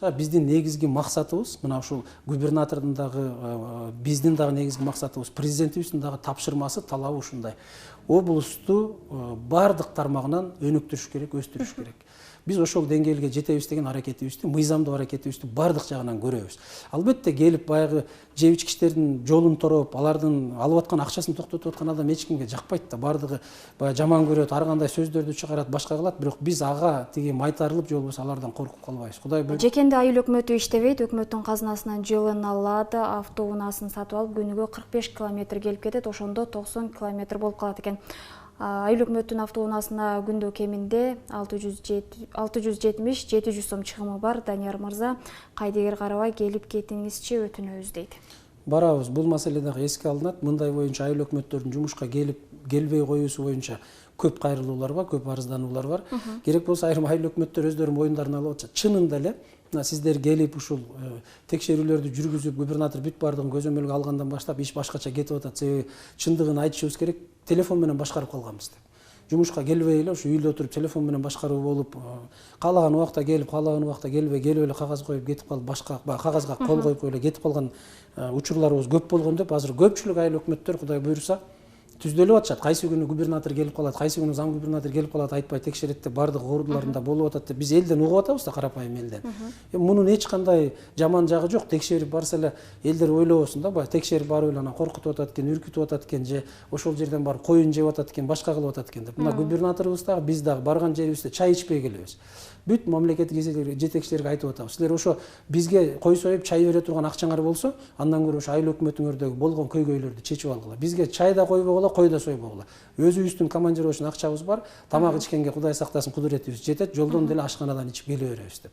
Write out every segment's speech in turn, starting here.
Биздин негизги максатыбыз мына ушул губернатордун дагы биздин дагы негизги максатыбыз, президентибиздин дагы тапшырмасы, талабы ушундай. Облусту бардык тармагынан өнүктүрүш керек, өстүрүш керек. Биз ошол деңгээлге жетебиз деген аракетибизди, мыйзамдуу аракетибизди бардык жагынан көрөбүз. Албетте келип баягы жеп ичкичтердин жолун тороп, алардын алып аткан акчасын токтотуп аткан адам эч кимге жакпайт да. Бардыгы баягы жаман көрөт, ар кандай сөздөрдү чыгарат, башка кылат, бирок биз ага тиги майтарылып же болбосо алардан коркуп калбайбыз. Кудай буйруса. Жекенде айыл өкмөтү иштебейт, өкмөттүн казынасынан жылын алат, автоунаасын сатып алып күнүгө 45 километр келип кетет, ошондо 90 километр болуп калат экен. Айыл өкмөттүн автоунаасына күндө кеминде 670-700 сом чыгымы бар. Данияр мырза, кайдыгер карабай келип кетиңизчи, өтүнөбүз дейт. Барабыз, бул маселе дагы эске алынат. Мындай боюнча айыл өкмөттөрдүн жумушка келбей коюусу боюнча көп кайрылуулар бар, көп арыздануулар бар. Керек болсо айрым айыл өкмөттөр өздөрү моюндарына алып атышат. Чынында эле сиздер келип ушул текшерүүлөрдү жүргүзүп, губернатор бүт бардыгын көзөмөлгө алгандан баштап иш башкача кетип атат. Себеби чындыгын айтышыбыз керек, телефон менен башкарып калганбыз деп. Жумушка келбей эле ушу үйдө отуруп телефон менен башкаруу болуп, каалаган убакта келип, каалаган убакта келбей, келип эле кагаз коюп кетип калып, башка кагазга кол коюп эле кетип калган учурларыбыз көп болгон деп, азыр көпчүлүк айыл өкмөттөр Кудай буйруса түздөлүп атышат. Кайсы күнү губернатор келип калат, кайсы күнү зам губернатор келип калат, айтпай текшерет деп, бардык ордуларында болуп атат деп биз элден угуп атабыз да, карапайым элден. Мунун эч кандай жаман жагы жок. Текшерип барса эле элдер ойлобосун да, баягы текшерип барып эле анан коркутуп атат экен, үркүтүп атат экен, же ошол жерден барып коюн жеп атат экен, башка кылып атат экен деп. Мына губернаторубуз дагы, биз дагы барган жерибизде чай ичпей келебиз. Бүт мамлекеттик жетекчилерге айтып атабыз. Силер ошо бизге кой союп чай бере турган акчаңар болсо, андан көрө ошо айыл өкмөтүңөрдөгү болгон көйгөйлөрдү чечип алгыла. Бизге чай да койбогула, кой да сойбогула. Өзүбүздүн командировочный акчабыз бар. Тамак ичкенге Кудай сактасын кудуретибиз жетет. Жолдон деле ашканадан ичип келе беребиз деп.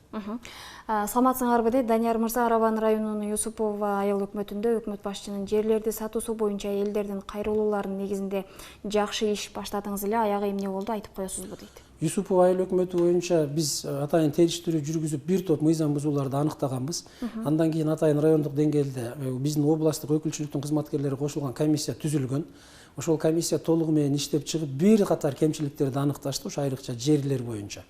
Саламатсыңарбы дейт Данияр мырза. Арабан районунун Юсупова айыл өкмөтүндө өкмөт башчынын жерлерди сатуусу боюнча элдердин кайрылууларынын негизинде жакшы иш баштадыңыз эле. Аягы эмне болду, айтып коесузбу дейт. Юсупова айыл өкмөтү боюнча биз атайын териштирүү жүргүзүп бир топ мыйзам бузууларды аныктаганбыз. Андан кийин атайын райондук деңгээлде биздин областтык өкүлчүлүктүн кызматкерлери кошулган комиссия түзүлгөн. Ошол комиссия толугу менен иштеп чыгып бир катар кемчиликтерди аныкташты, ошо айрыкча жерлер боюнча.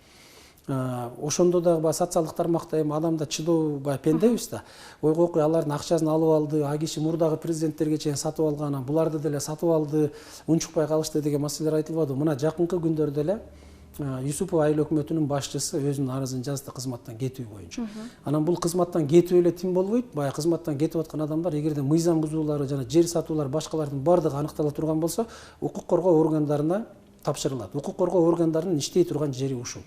Ошондо дагы социалдык тармакта эми адамда чыдоо пендебиз да. Ойго окуй алардын акчасын алып алды, а киши мурдагы президенттерге чейин сатып алган, буларды деле сатып алды, унчукпай калышты деген маселелер айтылбады. Мына жакынкы күндөрдө эле Юсупова айыл өкмөтүнүн башчысы өзүнүн арызын жазды кызматтан кетүү боюнча. Анан бул кызматтан кетүү эле тим болбойт. Баягы кызматтан кетип аткан адамдар эгерде мыйзам бузуулары жана жер сатуулар башкалардын бардыгы аныктала турган болсо, укук коргоо органдарына тапшырылат. Укук коргоо органдарынын иштей турган жери ушул.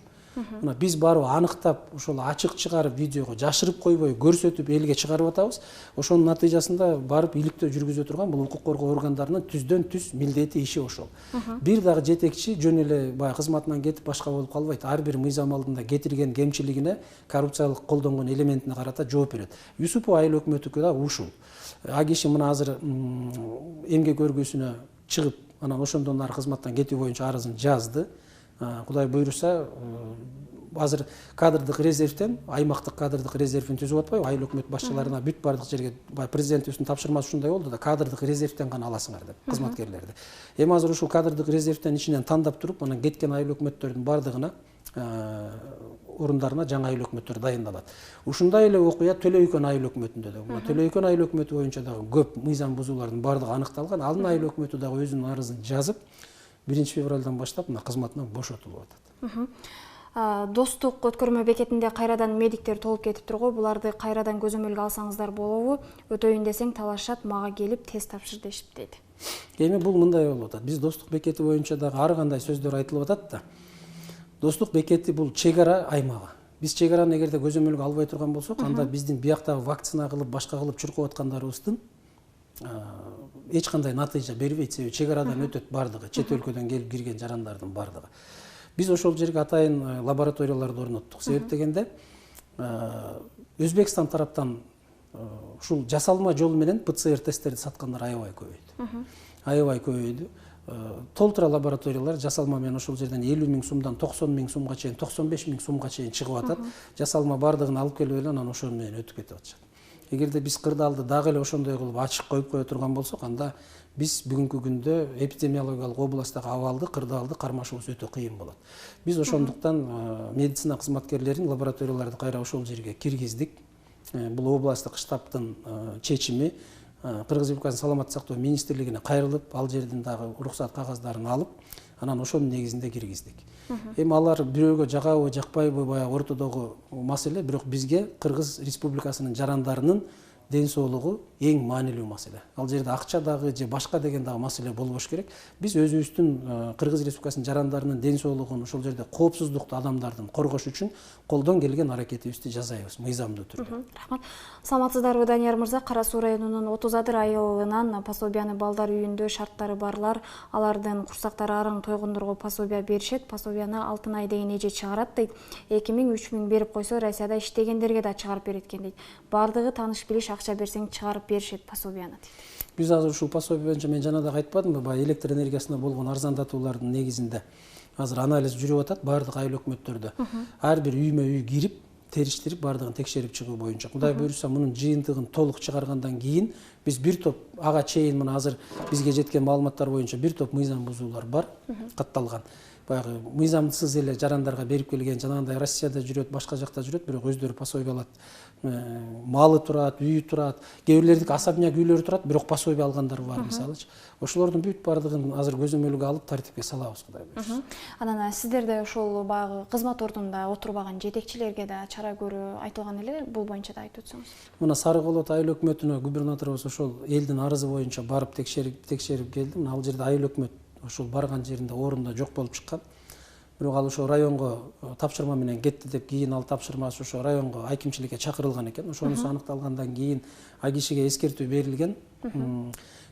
Мына биз барып аныктап, ошол ачык чыгарып видеого жашырып койбой көрсөтүп элге чыгарып атабыз. Ошонун натыйжасында барып иликтөө жүргүзө турган бул укук коргоо органдарынын түздөн түз милдети иши ошол. Бир дагы жетекчи жөн эле баягы кызматынан кетип башка болуп калбайт. Ар бир мыйзам алдында кетирген кемчилигине, коррупциялык колдонгон элементине карата жооп берет. Юсупова айыл өкмөтүкү да ушул. А киши мына азыр эмгек өргүсүнө чыгып, анан ошондон ары кызматтан кетүү боюнча арызын жазды. Кудай буйруса азыр кадрдык резервден, аймактык кадрдык резервин түзүп атпайбы, айыл өкмөт башчыларына бүт бардык жерге президентибиздин тапшырмасы ушундай болду да, кадрдык резервден гана аласыңар деп кызматкерлерди. Эми азыр ушул кадрдык резервден ичинен тандап туруп, анан кеткен айыл өкмөттөрдүн бардыгына орундарына жаңы айыл өкмөттөр дайындалат. Ушундай эле окуя Төлө Өйкөн айыл өкмөтүндө да. Төлө Өйкөн айыл өкмөтү боюнча дагы көп мыйзам бузуулардын бардыгы аныкталган. Анын айыл өкмөтү дагы өзүнүн арызын жазып 1 февралдан баштап мына кызматынан бошотулуп атат. Достук өткөрмө бекетинде кайрадан медиктер толуп кетип турго, буларды кайрадан көзөмөлгө алсаңыздар болобу? Өтөйүн десең талашат, мага келип тест тапшыр дешип дейт. Эми бул мындай болуп атат. Биз достук бекети боюнча дагы ар кандай сөздөр айтылып атат да. Достук бекети бул чек ара аймагы. Биз чек араны эгерде көзөмөлгө албай турган болсок, анда биздин бияктагы вакцина кылып, башка кылып чуркап аткандарыбыздын эч кандай натыйжа бербейт. Себеби чек арадан өтөт бардыгы, чет өлкөдөн келип кирген жарандардын бардыгы. Биз ошол жерге атайын лабораторияларды орноттук. Себеп дегенде Өзбекстан тараптан ушул жасалма жол менен ПЦР тесттерди саткандар аябай көбөйдү. Толтура лабораториялар жасалма менен ошол жерден 50 000 сумдан 90 000 сумга чейин, 95 000 сумга чейин чыгып атат. Жасалма бардыгын алып келип эле анан ошол менен өтүп кетип атышат. Эгерде биз кырдаалды дагы эле ошондой кылып ачык коюп кое турган болсок, анда биз бүгүнкү күндө эпидемиологиялык областтагы абалды, кырдаалды кармашыбыз өтө кыйын болот. Биз ошондуктан медицина кызматкерлерин лабораторияларды кайра ошол жерге киргиздик. Бул областтык штабтын чечими. Кыргыз Республикасынын саламаттык сактоо министрлигине кайрылып, ал жердин дагы уруксат кагаздарын алып, анан ошонун негизинде киргиздик. Эми алар бирөөгө жагабы, жакпайбы баягы ортодогу маселе, бирок бизге Кыргыз Республикасынын жарандарынын ден соолугу эң маанилүү маселе. Ал жерде акча дагы же башка деген дагы маселе болбош керек. Биз өзүбүздүн Кыргыз Республикасынын жарандарынын ден соолугун, ошол жерде коопсуздукту адамдардын коргош үчүн колдон келген аракетибизди жасайбыз мыйзамдуу түрдө. Рахмат. Саламатсыздарбы, Данияр мырза? Кара Суу районунун 30 адыр айылынан пособияны балдар үйүндө шарттары барлар, алардын курсактары арың тойгондорго пособия беришет. Пособияны 6 ай деген эже чыгарат дейт. 2000-3000 берип койсо, Россияда иштегендерге да чыгарып берет экен дейт. Бардыгы тааныш билиш, акча берсең чыгарып беришет пособияны дейт. Биз азыр ушул пособия боюнча мен жана да айтпадымбы, баягы электр энергиясына болгон арзандатуулардын негизинде азыр анализ жүрүп атат баардык айыл өкмөттөрдө. Ар бир үймө үй кирип, териштирип, бардыгын текшерип чыгуу боюнча. Кудай буйрса, мунун жыйынтыгын толук чыгаргандан кийин биз бир топ ага чейин мына азыр бизге жеткен маалыматтар боюнча бир топ мыйзам бузуулар бар, катталган. Баягы мыйзамсыз эле жарандарга берип келген, жанагындай Россияда жүрөт, башка жакта жүрөт, бирок өздөрү пособия алат. Малы турат, үйү турат, кээ бирлердики особняк үйлөрү турат, бирок пособия алгандар бар мисалычы. Ошолордун бүт бардыгын азыр көзөмөлгө алып тартипке салабыз, Кудай буйрса. Анан сиздерде ошол баягы кызмат ордунда отурбаган жетекчилерге да чара көрүү айтылган эле, бул боюнча да айтып өтсөңүз. Мына Сары Колот айыл өкмөтүнө губернаторубуз ошол элдин арызы боюнча барып текшерип келди. Мына ал жерде айыл өкмөт ошол барган жеринде орунда жок болуп чыккан. Бирок ал ошо районго тапшырма менен кетти деп, кийин ал тапшырмасы ошо районго акимчиликке чакырылган экен. Ошонусу аныкталгандан кийин а кишиге эскертүү берилген.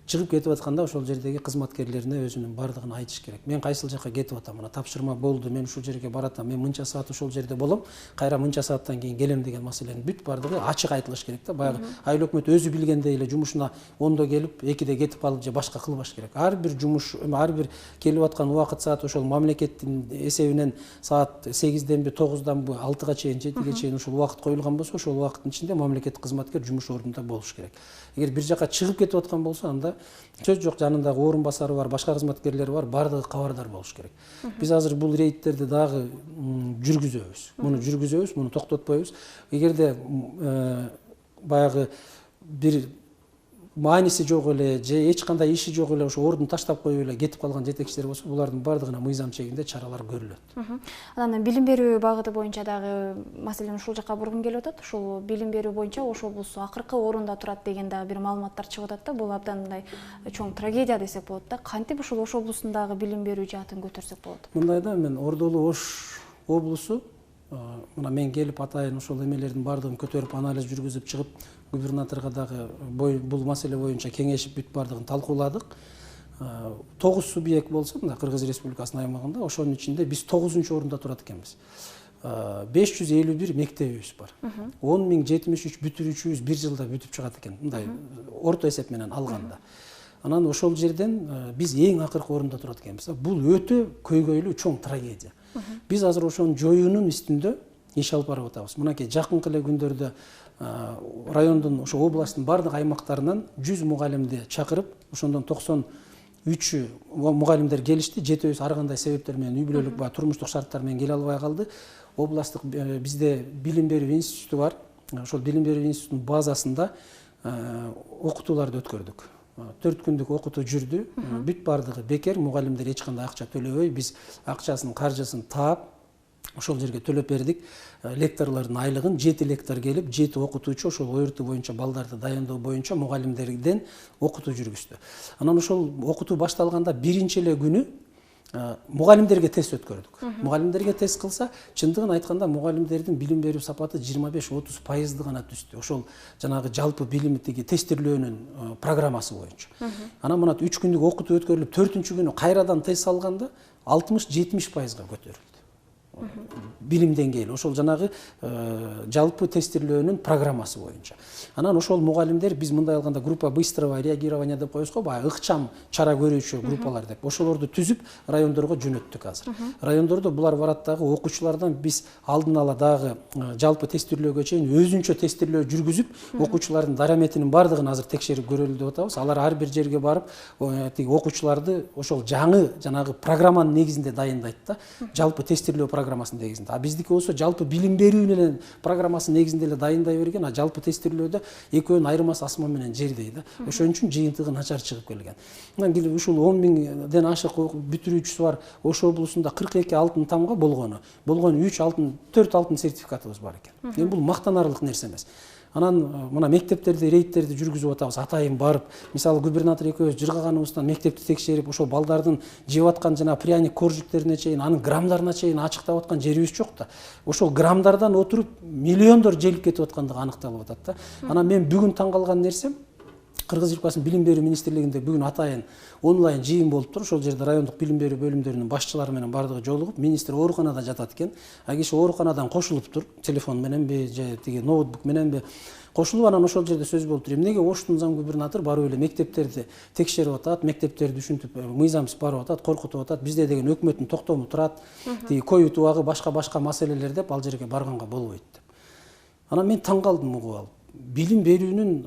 Чыгып кетип атканда ошол жердеги кызматкерлерине өзүнүн бардыгын айтыш керек. Мен кайсыл жакка кетип атам, мына тапшырма болду, мен ушул жерге баратам, мен мынча саат ошол жерде болом, кайра мынча сааттан кийин келем деген маселенин бүт бардыгы ачык айтылыш керек да. Баягы айыл өкмөт өзү билгендей эле жумушуна 10-до келип, 2-де кетип алып же башка кылбаш керек. Ар бир жумуш, ар бир келип аткан убакыт саат ошол мамлекеттин эсебинен саат 8-денби, 9-данбы, 6-га чейин, 7-ге чейин ушул убакыт коюлган болсо, ошол убакыттын ичинде мамлекеттик кызматкер жумуш ордунда болуш керек. Эгер бир жакка чыгып кетип аткан болсо, анда сөз жок, жанындагы орун басары бар, башка кызматкерлери бар, бардыгы кабардар болуш керек. Биз азыр бул рейдтерди дагы жүргүзөбүз. Муну жүргүзөбүз, муну токтотпойбуз. Эгерде баягы бир мааниси жок эле же эч кандай иши жок эле ошо ордун таштап коюп эле кетип калган жетекчилер болсо, булардын бардыгына мыйзам чегинде чаралар көрүлөт. Анан билим берүү багыты боюнча дагы маселени ушул жакка бургум келип атат. Ушул билим берүү боюнча Ош облусу акыркы орунда турат деген дагы бир маалыматтар чыгып атат да. Бул абдан мындай чоң трагедия десек болот да. Кантип ушул Ош облусундагы билим берүү жаатын көтөрсөк болот? Мындай да, мен Ордолу Ош облусу, мына мен келип атайын ошол эмелердин бардыгын көтөрүп анализ жүргүзүп чыгып, губернаторго дагы бул маселе боюнча кеңешип бүт бардыгын талкууладык. 9 субъект болсо, мына Кыргыз Республикасынын аймагында, ошонун ичинде биз 9-орунда турат экенбиз. 551 мектебибиз бар. 10.073 бүтүрүүчүбүз бир жылда бүтүп чыгат экен. Мындай орто эсеп менен алганда. Анан ошол жерден биз эң акыркы орунда турат экенбиз. Бул өтө көйгөйлүү чоң трагедия. Биз азыр ошонун жоюунун үстүндө иш алып барып атабыз. Мынакей жакынкы эле күндөрдө райондун, ошо областтын бардык аймактарынан 100 мугалимди чакырып, ошондон 93 мугалимдер келишти. 7-өсү ар кандай себептер менен, үй бүлөлүк ба турмуштук шарттар менен келе албай калды. Областтык бизде билим берүү институту бар. Ошол билим берүү институтунун базасында окутууларды өткөрдүк. 4 күндүк окутуу жүрдү. Бүт бардыгы бекер, мугалимдер эч кандай акча төлөбөй, биз акчасын, каржысын таап ошол жерге төлөп бердик. Лекторлордун айлыгын 7 лектор келип, 7 окутуучу ошол ОРТ боюнча балдарды дайындоо боюнча мугалимдерден окутуу жүргүздү. Анан ошол окутуу башталганда биринчи эле күнү мугалимдерге тест өткөрдүк. Мугалимдерге тест кылса, чындыгын айтканда мугалимдердин билим берүү сапаты 25-30% гана түстү. Ошол жанагы жалпы билимдеги тестирлөөнүн программасы боюнча. Анан мына 3 күндүк окутуу өткөрүлүп, 4-күнү кайрадан тест алганда 60-70%га көтөрүлдү. билим деңгээли, ошол жанагы жалпы тестирлөөнүн программасы боюнча. Анан ошол мугалимдер биз мындай алганда группа быстрого реагирования деп коебуз го, баягы ыкчам чара көрүүчү группалар деп. Ошолорду түзүп райондорго жөнөттүк азыр. Райондордо булар барат дагы окуучулардан биз алдын ала дагы жалпы тестирлөөгө чейин өзүнчө тестирлөө жүргүзүп, окуучулардын дараметинин бардыгын азыр текшерип көрөлү деп атабыз. Алар ар бир жерге барып, тиги окуучуларды ошол жаңы жанагы программанын негизинде дайындайт да, жалпы тестирлөө программасынын негизинде. А биздики болсо жалпы билим берүү менен программасынын негизинде эле дайындай берген, а жалпы тестирлөөдө экөөнүн айырмасы асман менен жердей да. Ошон үчүн жыйынтыгы начар чыгып келген. Анан кийин ушул 10 миңден ашык бүтүрүүчүсү бар Ош облусунда 42 алтын тамга болгону 3 алтын, 4 алтын сертификатыбыз бар экен. Эми бул мактанарлык нерсе эмес. Анан мына мектептерде рейдтерди жүргүзүп атабыз. Атайын барып, мисалы губернатор экөөбүз жыргаганыбыздан мектепти текшерип, ошол балдардын жеп аткан жана пряник коржиктерине чейин, анын граммдарына чейин ачыктап аткан жерибиз жок да. Ошол граммдардан отуруп миллиондор желип кетип аткандыгы аныкталып атат да. Анан мен бүгүн таң калган нерсем, Кыргыз Республикасынын Билим берүү министрлигинде бүгүн атайын онлайн жыйын болуп тур. Ошол жерде райондук билим берүү бөлүмдөрүнүн башчылары менен бардыгы жолугуп, министр ооруканада жатат экен. А киши ооруканадан кошулуп тур, телефон мененби же тиги ноутбук мененби кошулуп, анан ошол жерде сөз болуп тур. Эмнеге Оштун зам губернатор барып эле мектептерди текшерип атат, мектептерди ушинтип мыйзамсыз барып атат, коркутуп атат, бизде деген өкмөттүн токтому турат, тиги ковид убагы башка маселелер деп ал жерге барганга болбойт деп. Анан мен таң калдым угуп алып. Билим берүүнүн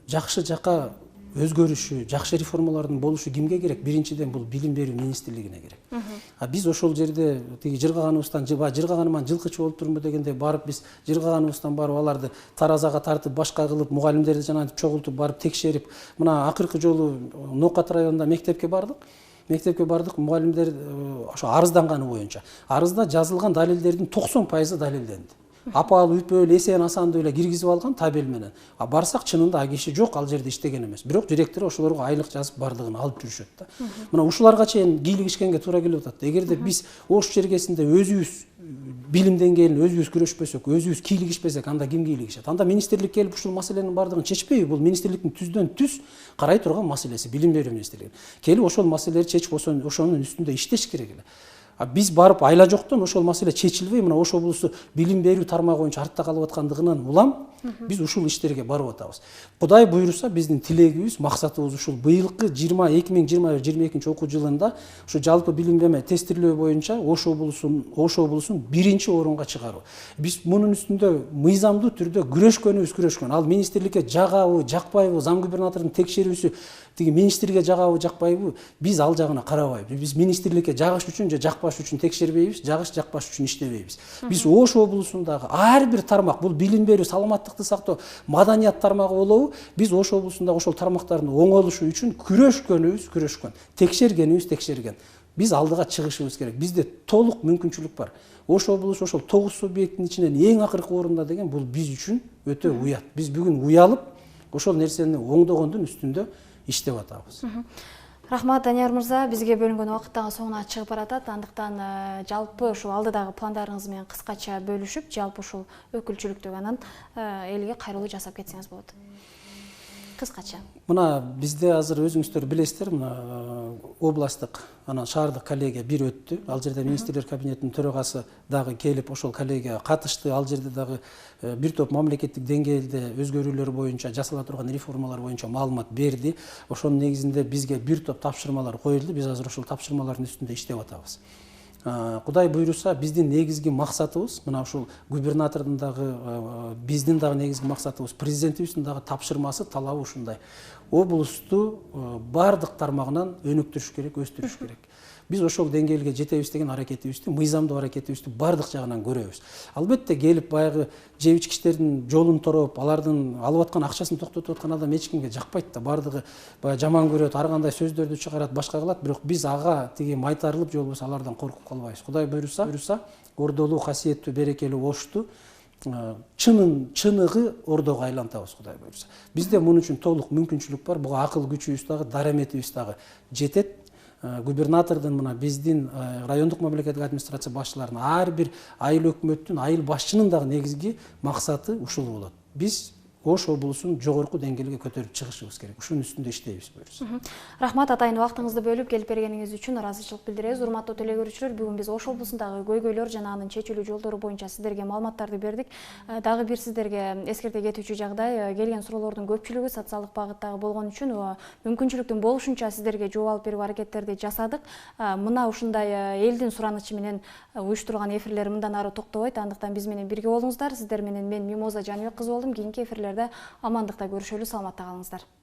жакшы жака өзгөрүшү, жакшы реформалардын болушу кимге керек? Биринчиден бул билим берүү министрлигине керек. А биз ошол жерде тиги жыргаганыбыздан жыргаганыман жылкычы болуп турму дегенде барып биз жыргаганыбыздан барып аларды таразага тартып, башка кылып, мугалимдерди жанагынтип чогултуп барып текшерип, мына акыркы жолу Нокат районунда мектепке бардык, мугалимдер ошо арызданганы боюнча. Арызда жазылган далилдердин 90% далилденди. Апал, үпөл, эсен, асанды эле киргизип алган табел менен. А барсак чынында киши жок, ал жерде иштеген эмес. Бирок директор ошолорго айлык жазып бардыгын алып жүрүшөт да. Мына ушуларга чейин кийлигишкенге туура келип атат. Эгерде биз Ош жергесинде өзүбүз билим деңгээлин өзүбүз күрөшпөсөк, өзүбүз кийлигишпесек, анда ким кийлигишет? Анда министрлик келип ушул маселенин бардыгын чечпейби? Бул министрликтин түздөн түз карай турган маселеси, билим берүү министрлиги. Келип ошол маселелерди чечип, ошонун үстүндө иштеш керек эле. Биз барып айла жоктон ошол маселе чечилбей, мына Ош облусу билим берүү тармагы боюнча артта калып аткандыгынан улам биз ушул иштерге барып атабыз. Кудай буйруса биздин тилегибиз, максатыбыз ушул быйылкы 2021-22 окуу жылында ушу жалпы билимдеме тестирлөө боюнча Ош облусун биринчи орунга чыгаруу. Биз мунун үстүндө мыйзамдуу түрдө күрөшкөн. Ал министрликке жагабы, жакпайбы, зам губернатордун текшерүүсү тиги министрге жагабы, жакпайбы, биз ал жагына карабайбыз. Биз министрликке жагыш үчүн же жакпаш үчүн текшербейбиз, жакпаш үчүн иштебейбиз. Биз Ош облусундагы ар бир тармак, бул билим берүү, саламаттыкты сактоо, маданият тармагы болобу, биз Ош облусундагы ошол тармактардын оңолушу үчүн күрөшкөн. Текшерген. Биз алдыга чыгышыбыз керек. Бизде толук мүмкүнчүлүк бар. Ош облусу ошол 9 субъекттин ичинен эң акыркы орунда деген бул биз үчүн өтө уят. Биз бүгүн уялып, ошол нерсени оңдогондун үстүндө иштеп атабыз. Рахмат, Данияр мырза, бизге бөлүнгөн убакыт дагы соңуна чыгып баратат. Андыктан жалпы ушул алдыдагы пландарыңыз менен кыскача бөлүшүп, жалпы ушул өкүлчүлүктү анан элге кайрылуу жасап кетсеңиз болот. Кыскача. Мына бизде азыр өзүңүздөр билесиздер, мына областтык, анан шаардык коллегия бир өттү. Ал жерде министрлер кабинетинин төрагасы дагы келип ошол коллегияга катышты. Ал жерде дагы бир топ мамлекеттик деңгээлде өзгөрүүлөр боюнча, жасала турган реформалар боюнча маалымат берди. Ошонун негизинде бизге бир топ тапшырмалар коюлду. Биз азыр ошол тапшырмалардын үстүндө иштеп атабыз. Кудай буйруса, биздин негизги максатыбыз, мына ушул губернатордун дагы, биздин дагы негизги максатыбыз, президентибиздин дагы тапшырмасы, талабы ушундай. Облусту бардык тармагынан өнүктүрүш керек, өстүрүш керек. Биз ошол деңгээлге жетебиз деген аракетибизди, мыйзамдуу аракетибизди бардык жагынан көрөбүз. Албетте келип баягы жеп ичкичтердин жолун тороп, алардын алып аткан акчасын токтотуп аткан адам эч кимге жакпайт да. Бардыгы баягы жаман көрөт, ар кандай сөздөрдү чыгарат, башка кылат, бирок биз ага тиги майтарылып же болбосо алардан коркуп калбайбыз. Кудай буйруса, ордолуу, касиеттүү, берекелүү Ошту чыныгы ордого айлантабыз, Кудай буйруса. Бизде мунун үчүн толук мүмкүнчүлүк бар. Буга акыл күчүбүз дагы, дараметибиз дагы жетет. Губернатордун, мына биздин райондук мамлекеттик администрация башчыларынын, ар бир айыл өкмөттүн, айыл башчынын дагы негизги максаты ушул болот. Биз Ош облусун жогорку деңгээлге көтөрүп чыгышыбыз керек. Ушунун үстүндө иштейбиз буюрса. Рахмат атайын убактыңызды бөлүп келип бергениңиз үчүн ыраазычылык билдиребиз. Урматтуу теле көрүүчүлөр, бүгүн биз Ош облусундагы көйгөйлөр жана анын чечилүү жолдору боюнча сиздерге маалыматтарды бердик. Дагы бир сиздерге эскерте кетүүчү жагдай, келген суроолордун көпчүлүгү социалдык багыттагы болгон үчүн мүмкүнчүлүктүн болушунча сиздерге жооп алып берүү аракеттерди жасадык. Мына ушундай элдин суранычы менен уюштурулган эфирлер мындан ары токтобойт. Андыктан биз менен бирге болуңуздар. Сиздер менен мен Мимоза Жаныбек кызы болдум. Кийинки эфирлерде амандыкта көрүшөлү, саламатта калыңыздар.